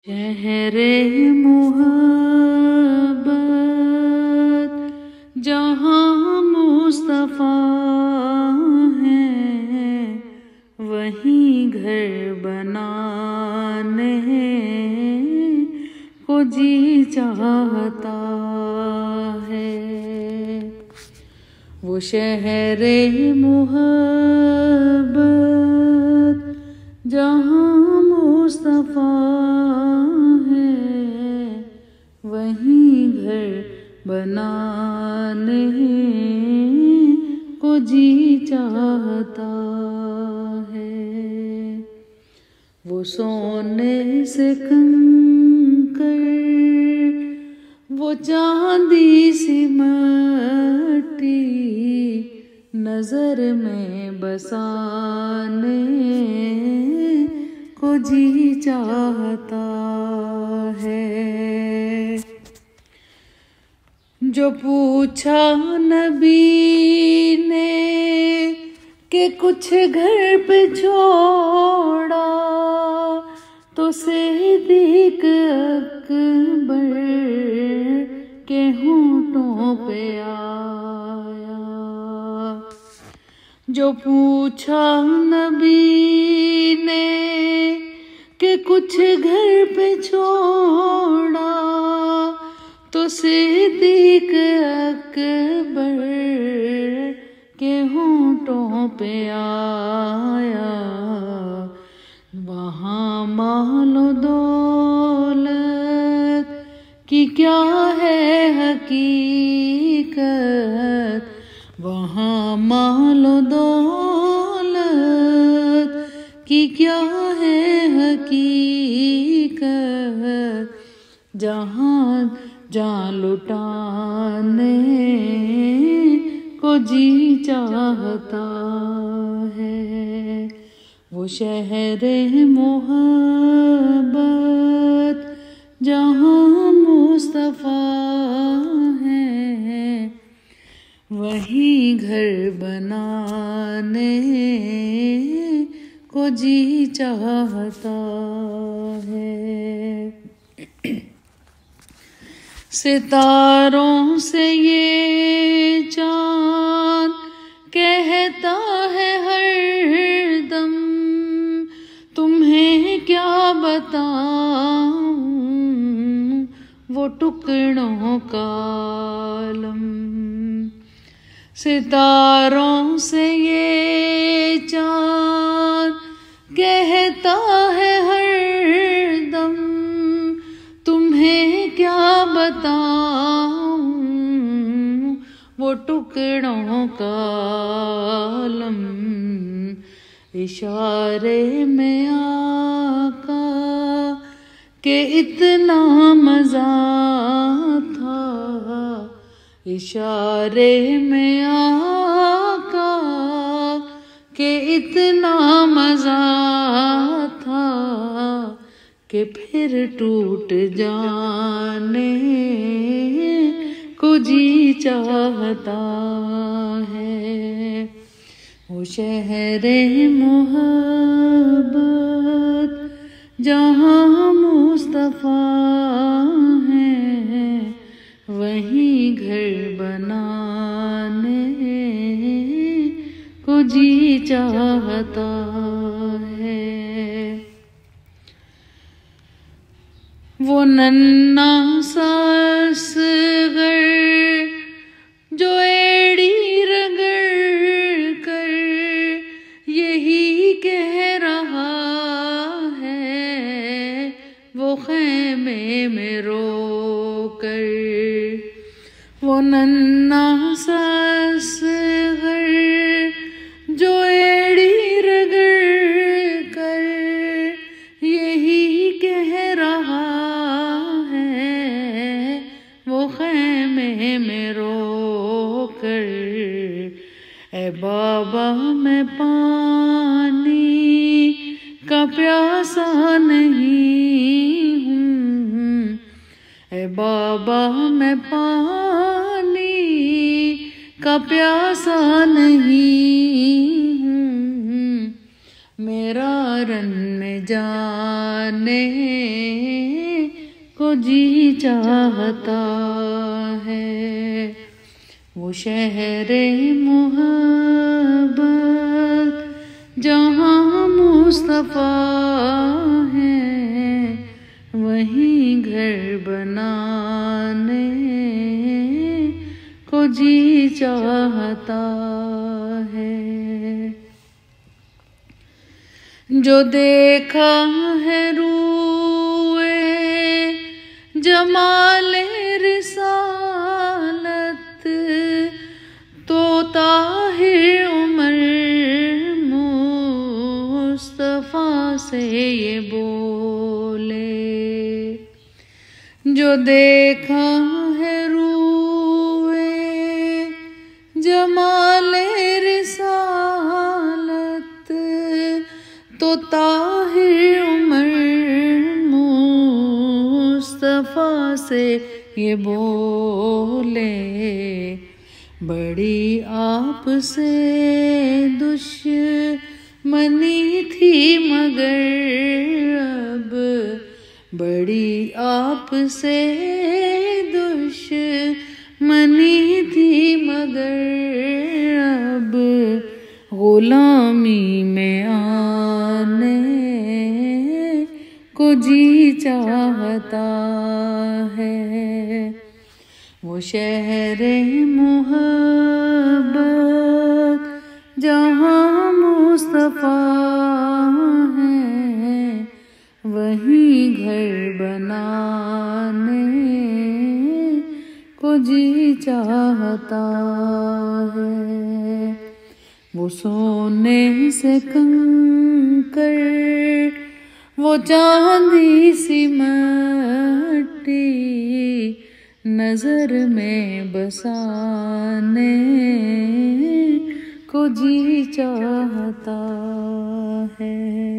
شہر محبت جہاں مصطفیٰ ہے، وہیں گھر بنانے کو جی چاہتا ہے۔ وہ شہر محبت جہاں مصطفیٰ ہے، وہیں گھر بنانے کو جی چاہتا ہے۔ وہ سونے سے کنکر، وہ چاندی سی مٹی نظر میں بسانے کو جی چاہتا ہے۔ جو پوچھا نبی نے کہ کچھ گھر پہ چھوڑا، تو صدیق اکبر کے ہونٹوں پہ آیا۔ جو پوچھا نبی نے کہ کچھ گھر پہ چھوڑا، تو صدیق اکبر کے ہونٹوں پہ آیا۔ وہاں مال و دولت کی کیا ہے حقیقت، وہاں مال و دولت کی کیا ہے حقیقت، جہاں جان لٹانے کو جی چاہتا ہے۔ وہ شہر محبت جہاں مصطفیٰ ہے، وہیں گھر بنانے کو جی چاہتا ہے۔ ستاروں سے یہ چاند کہتا ہے ہر دم، تمہیں کیا بتاؤں وہ ٹکڑوں کا عالم۔ ستاروں سے یہ چاند کہتا ہے ہر دم، تمہیں کیا بتاؤں وہ ٹکڑوں کا عالم۔ اشارے میں آقا کہ اتنا مزہ تھا، اشارے میں آقا کہ اتنا مزہ تھا، کہ پھر ٹوٹ جانے کو جی چاہتا ہے۔ وہ شہر محبت جہاں مصطفیٰ ہے، وہیں گھر بنانے کو جی چاہتا ہے۔ وہ ننھا سا اصغر جو ایڑی رگڑ کر یہی کہہ رہا ہے، وہ خیمے میں رو کر۔ وہ ننھا سا اصغر جو ایڑی رگڑ کر یہی کہہ رہا ہے، وہ خیمے میں رو کر۔ اے بابا میں پانی کا پیاسا نہیں ہوں، اے بابا میں پانی کا پیاسا نہیں ہوں، میرا رن میں جانے کو جی چاہتا ہے، وہ شہر محبت جہاں مصطفیٰ ہے، وہیں گھر بنانے کو جی چاہتا ہے۔ جو دیکھا ہے روئے جمال رسالت، تو طاہر عمر مصطفیٰ سے یہ بولے۔ جو دیکھا ہے روئے جمال رسالت، تو طاہر عمر مصطفیٰ سے یہ بولے، بڑی آپ سے دشمنی تھی مگر اب، بڑی آپ سے دشمنی تھی مگر اب، غلامی میں آنے کو جی چاہتا ہے، وہ شہر محبت جہاں مصطفیٰ ہے، وہیں گھر بنانے کو جی چاہتا ہے۔ وہ سونے سے کنکر، وہ چاندی سی مٹی، نظر میں بسانے کو جی چاہتا ہے۔